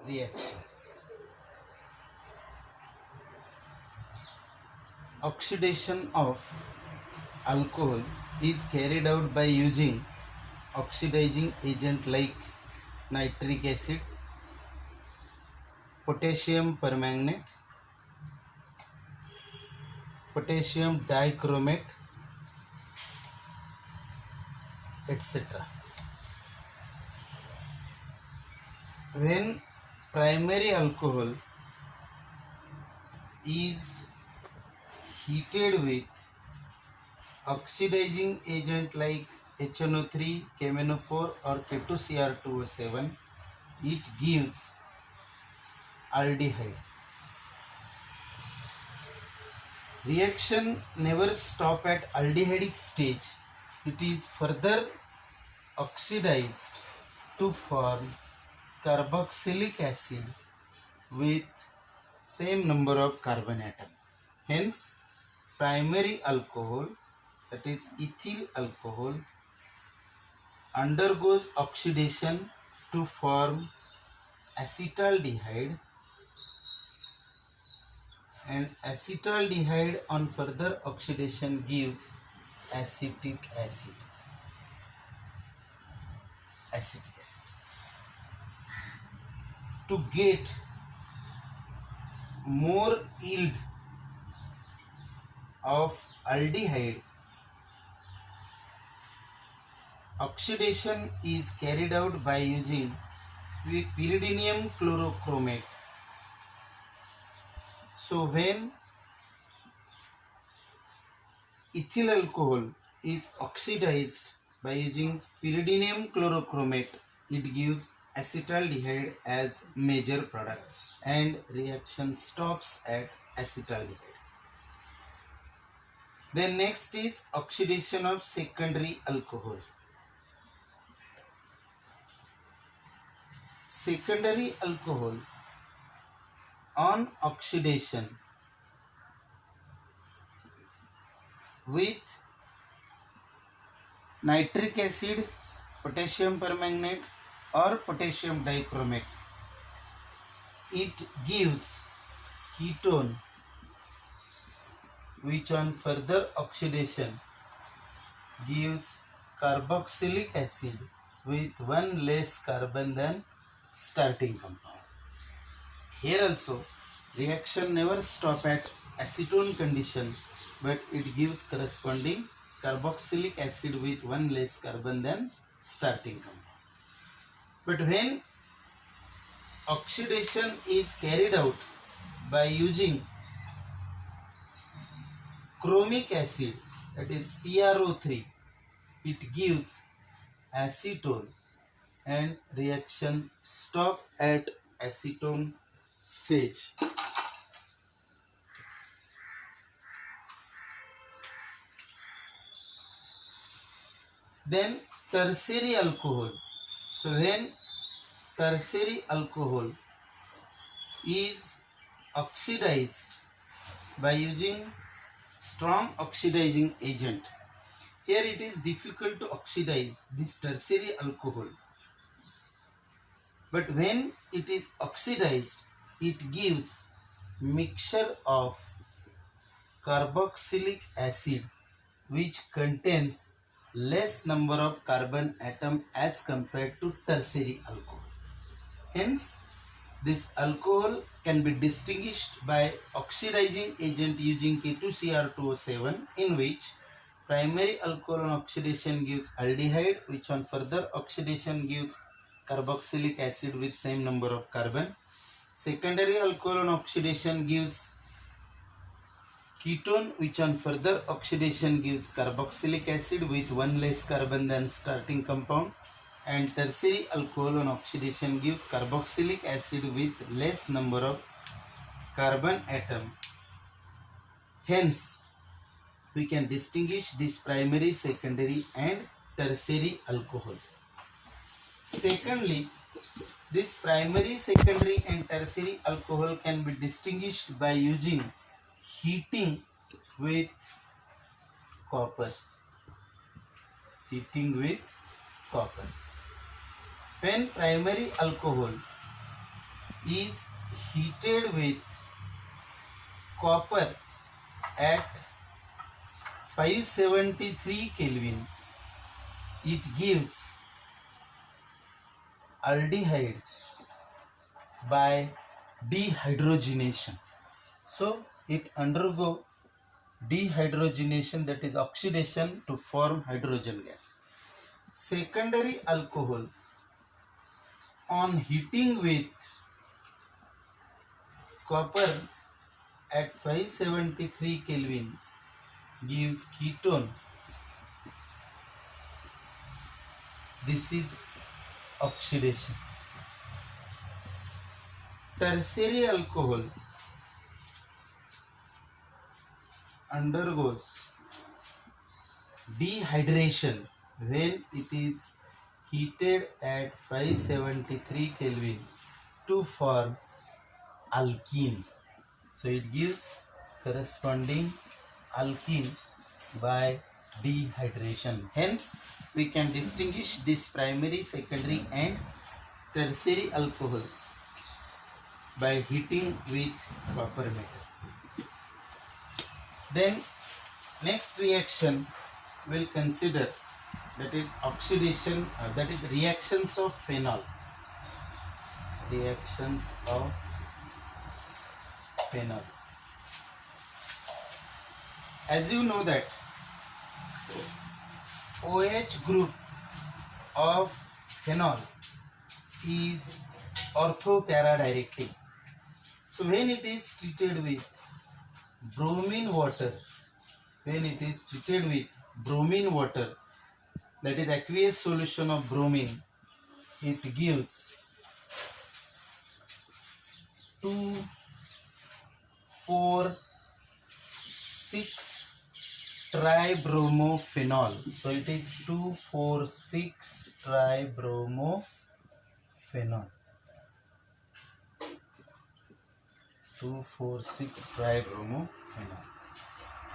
reaction. Oxidation of alcohol is carried out by using oxidizing agent like nitric acid, potassium permanganate, potassium dichromate, etc. When primary alcohol is heated with oxidizing agent like HNO3, KMNO4 or K2Cr2O7, it gives aldehyde. Reaction never stop at aldehydic stage. It is further oxidized to form carboxylic acid with same number of carbon atom. Hence, primary alcohol, that is ethyl alcohol, undergoes oxidation to form acetaldehyde, and acetaldehyde on further oxidation gives acetic acid. To get more yield of aldehyde, oxidation is carried out by using pyridinium chlorochromate. So when ethyl alcohol is oxidized by using pyridinium chlorochromate, it gives acetaldehyde as major product and reaction stops at acetaldehyde. Then next is oxidation of secondary alcohol. Secondary alcohol on oxidation with nitric acid, potassium permanganate or potassium dichromate, it gives ketone which on further oxidation gives carboxylic acid with one less carbon than starting compound. Here also reaction never stop at acetone condition, but it gives corresponding carboxylic acid with one less carbon than starting compound. But when oxidation is carried out by using chromic acid, that is CrO3, it gives acetone and reaction stop at acetone stage. Then tertiary alcohol. So when tertiary alcohol is oxidized by using strong oxidizing agent, here it is difficult to oxidize this tertiary alcohol, but when it is oxidized, it gives mixture of carboxylic acid which contains less number of carbon atom as compared to tertiary alcohol. Hence, this alcohol can be distinguished by oxidizing agent using K2Cr2O7, in which primary alcohol on oxidation gives aldehyde, which on further oxidation gives carboxylic acid with same number of carbon. Secondary alcohol on oxidation gives ketone, which on further oxidation gives carboxylic acid with one less carbon than starting compound. And tertiary alcohol on oxidation gives carboxylic acid with less number of carbon atom. Hence, we can distinguish this primary, secondary and tertiary alcohol. Secondly, this primary, secondary and tertiary alcohol can be distinguished by using heating with copper. Heating with copper. When primary alcohol is heated with copper at 573 Kelvin, it gives aldehyde by dehydrogenation. So it undergo dehydrogenation, that is oxidation, to form hydrogen gas. Secondary alcohol on heating with copper at 573 Kelvin gives ketone. This is oxidation. Tertiary alcohol undergoes dehydration when it is heated at 573 Kelvin to form alkene. So it gives corresponding alkene by dehydration. Hence, we can distinguish this primary, secondary and tertiary alcohol by heating with copper metal. Then next reaction we'll consider, that is oxidation, that is reactions of phenol. Reactions of phenol. As you know that OH group of phenol is ortho-para directly. So when it is treated with bromine water, that is aqueous solution of bromine, it gives 2,4,6 tribromophenol. So it is 2,4,6 tribromophenol. 2,4,6 tribromophenol.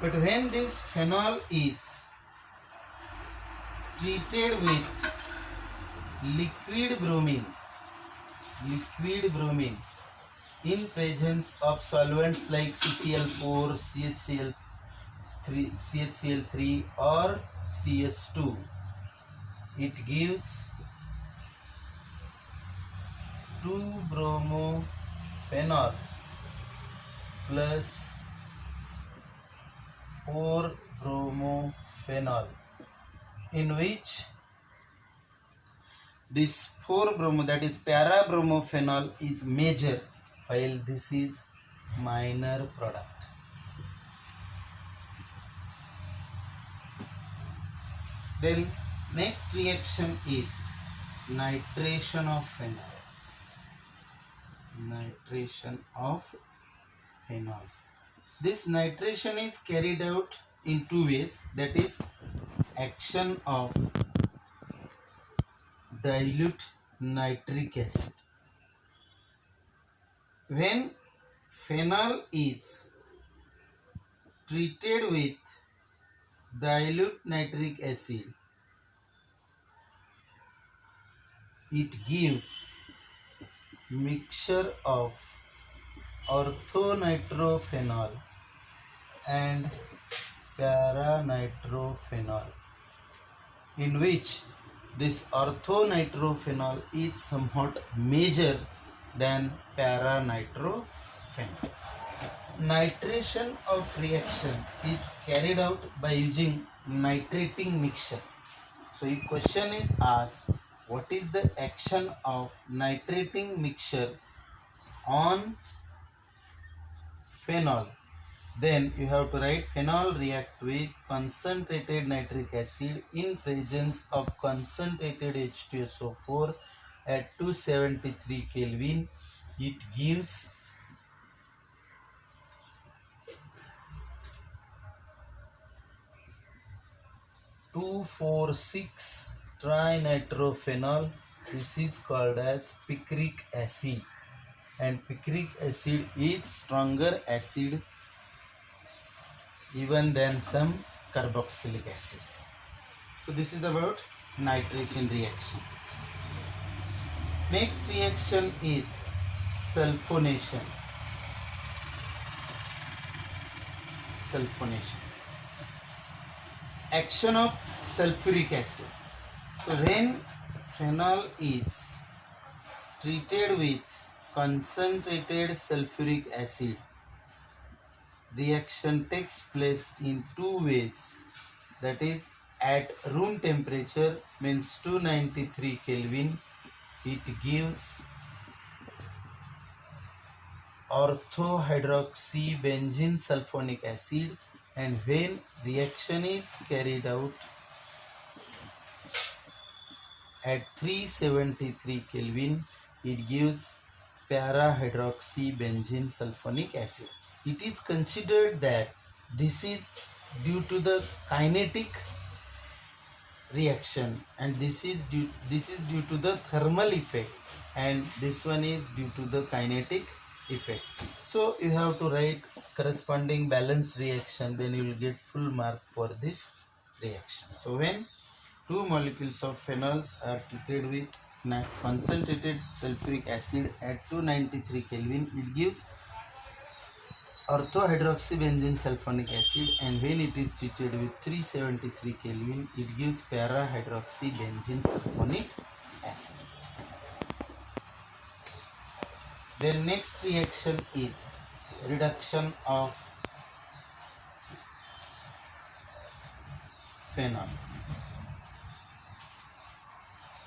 But when this phenol is treated with liquid bromine in presence of solvents like CCl4, CHCl3 or CS2, it gives 2-bromophenol plus 4-bromophenol, in which this 4-bromo, that is para-bromophenol, is major while this is minor product. Then next reaction is nitration of phenol. This nitration is carried out in two ways, that is action of dilute nitric acid. When phenol is treated with dilute nitric acid, it gives mixture of orthonitrophenol and paranitrophenol, in which this orthonitrophenol is somewhat major than paranitrophenol. Nitration of reaction is carried out by using nitrating mixture. So if question is asked, what is the action of nitrating mixture on phenol, then you have to write phenol react with concentrated nitric acid in presence of concentrated H2SO4 at 273 Kelvin. It gives 2,4,6 trinitrophenol. This is called as picric acid, and picric acid is stronger acid even than some carboxylic acids. So this is about nitration reaction. Next reaction is sulfonation. Sulfonation. Action of sulfuric acid. So when phenol is treated with concentrated sulfuric acid, reaction takes place in two ways. That is, at room temperature, means 293 Kelvin, it gives orthohydroxybenzene sulfonic acid, and when reaction is carried out at 373 Kelvin, it gives para-hydroxybenzene sulfonic acid. It is considered that this is due to the kinetic reaction, and this is due to the thermal effect, and this one is due to the kinetic effect. So you have to write corresponding balance reaction, then you will get full mark for this reaction. So when two molecules of phenols are treated with concentrated sulfuric acid at 293 Kelvin, it gives orthohydroxybenzene sulfonic acid, and when it is treated with 373 Kelvin, it gives para-hydroxybenzene sulfonic acid. Then next reaction is reduction of phenol.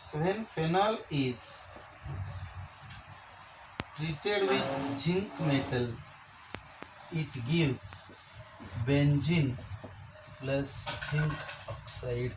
So when phenol is treated with zinc metal, it gives benzene plus zinc oxide